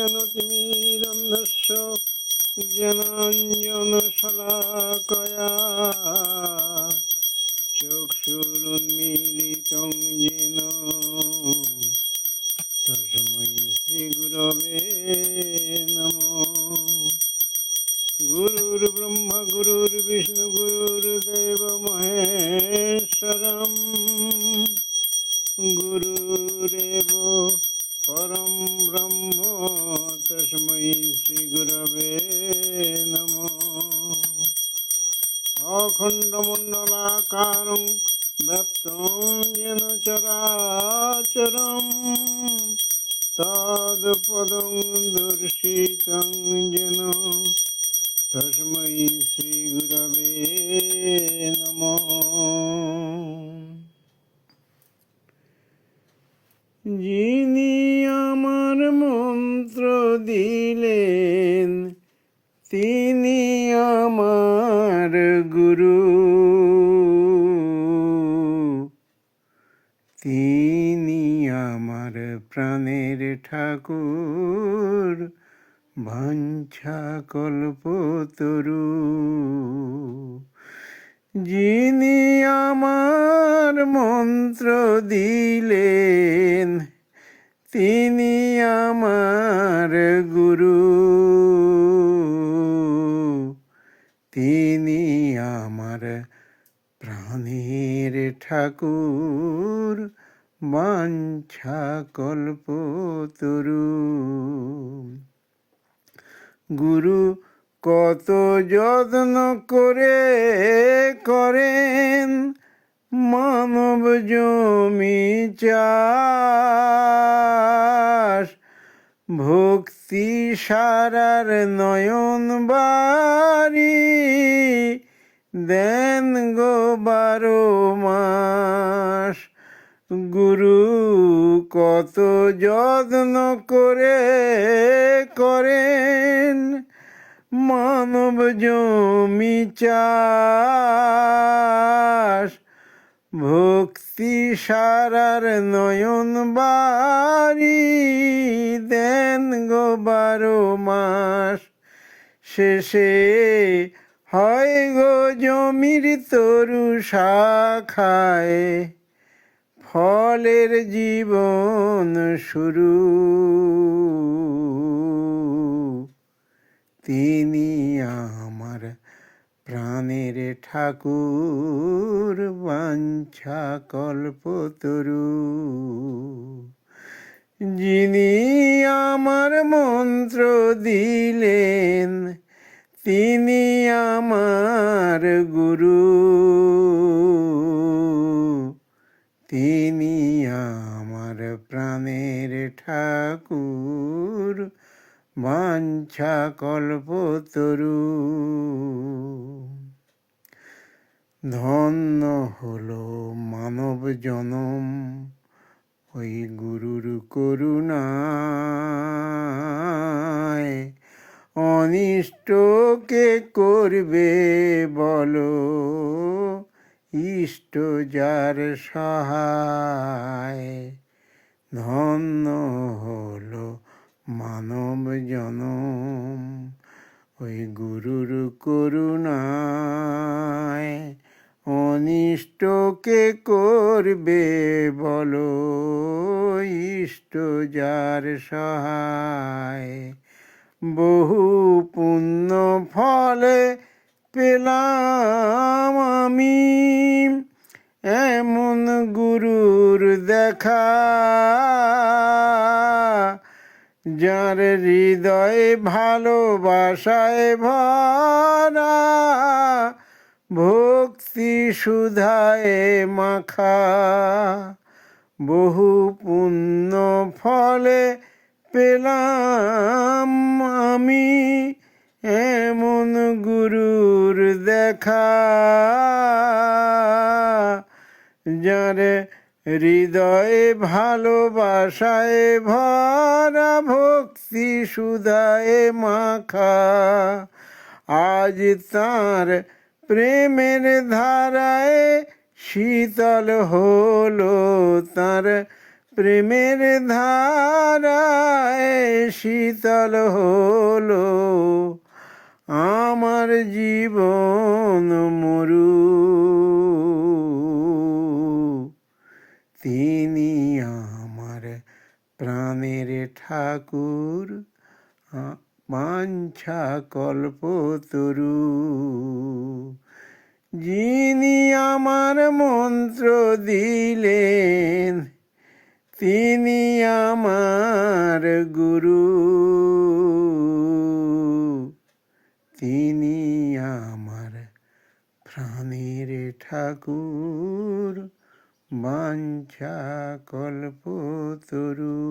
ज्ञानतिमिरन्धस्य ज्ञानाञ्जनशलाकया चक्षुरुन्मीलितं येन तस्मै श्रीगुरवे नमः। गुरुर्ब्रह्मा गुरुर्विष्णु गुरुर्देव महेश्वरम् गुरुरेव परं ब्रह्म तस्मै श्रीगुरवे नमः। अखण्डमण्डलाकारं व्याप्तं येन चराचरं तत्पदं दर्शितं येन तस्मै श्रीगुरवे नमः। যিনি আমার মন্ত্র দিলেন তিনি আমার গুরু, তিনি আমার প্রাণের ঠাকুর বাঞ্ছা কল্পতরু। যিনি আমার মন্ত্র দিলেন তিনি আমার গুরু, তিনি আমার প্রাণের ঠাকুর বাঞ্ছা কল্পতরু। গুরু কত যত্ন করে করেন মানব জমি চাষ, ভক্তি সারার নয়ন বাড়ি দেন গো 12 মাস। গুরু কত যত্ন করে করেন মানব জমি চাষ, ভক্তি সারার নয়ন বাড়ি দেন গো 12 মাস। শেষে হয় গো জমির তরু শাখায় ফলের জীবন শুরু। তিনি আমার প্রাণের ঠাকুর বাঞ্ছা কল্পতরু। যিনি আমার মন্ত্র দিলেন তিনি আমার গুরু, তিনি আমার প্রাণের ঠাকুর বাঞ্ছা কল্পতরু। ধন্য হলো মানব জনম ওই গুরুর করুণায়। অনিষ্ট কে করবে বলো, ইষ্ট যার সহায়। ধন্য হলো মানব জনম ওই গুরুর করুণায়। অনিষ্ট কে করবে বলো, ইষ্ট যার সহায়। বহু পুণ্য ফলে পেলাম আমি এমন গুরুর দেখা, যার হৃদয়ে ভালোবাসায় ভরা ভক্তি সুধায় মাখা। বহু পুণ্য ফলে পেলাম আমি এমন গুরুর দেখা, যার হৃদয়ে ভালোবাসায় ভরা ভক্তি সুধায় মাখা। আজ তার প্রেমের ধারায় শীতল হলো তার প্রেমের ধারায় শীতল হলো আমার জীবন মরু। তিনি আমার প্রাণের ঠাকুর, বাঞ্ছা কল্পতরু। যিনি আমার মন্ত্র দিলেন, তিনি আমার গুরু। তিনি আমার প্রাণের ঠাকুর, বাঞ্ছা কল্পতরু।